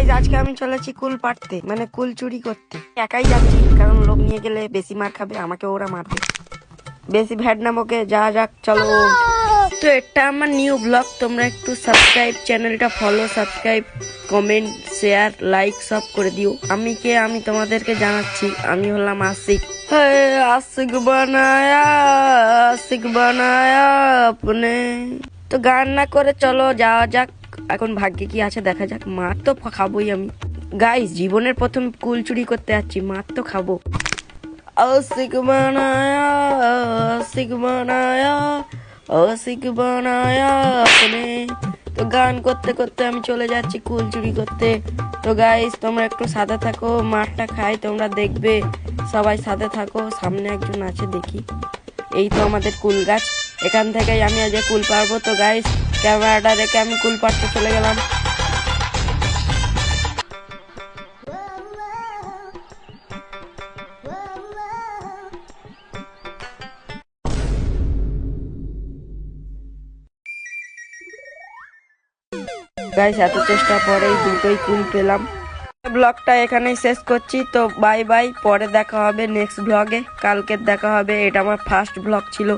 Guys আজকে আমি চলেছি কুল পাড়তে, মানে কুল চুরি করতে। একাই যাচ্ছি কারণ লোক নিয়ে গেলে বেশি মার খাবে, আমাকে ওরা মারবে। বেশি ভ্যাট নামকে যা যাক চলো। তো এটা আমার নিউ ব্লগ, তোমরা একটু সাবস্ক্রাইব, চ্যানেলটা follow, subscribe, comment, share, like সব করে দিও। আমি তোমাদেরকে জানাচ্ছি, আমি হলাম আশিক। আশিক বানায়া আপনে। তো গান না করে চলো যাওয়া যাক। এখন ভাগ্যে কি আছে দেখা যাক। মার তো খাবোই আমি। গাইস জীবনের প্রথম কুল চুরি করতে যাচ্ছি, মার তো খাবো। আশিক বানায়া আপনে। তো গান করতে করতে আমি চলে যাচ্ছি কুল চুরি করতে। তো গাইস তোমরা একটু সাথে থাকো, মারটা খাই তোমরা দেখবে। সবাই সাথে থাকো। সামনে একজন আছে দেখি, এই তো আমাদের কুল গাছ। এখান থেকেই আমি আজ কুল পারবো। তো গাইস ক্যামেরাটা রেখে আমি কুল পাড়তে চলে গেলাম। গাইস এত চেষ্টার পরেই দুটোই কুল পেলাম। ব্লগটা এখানেই শেষ করছি। তো বাই বাই, পরে দেখা হবে নেক্সট ব্লগে। কালকে দেখা হবে। এটা আমার ফার্স্ট ব্লগ ছিল।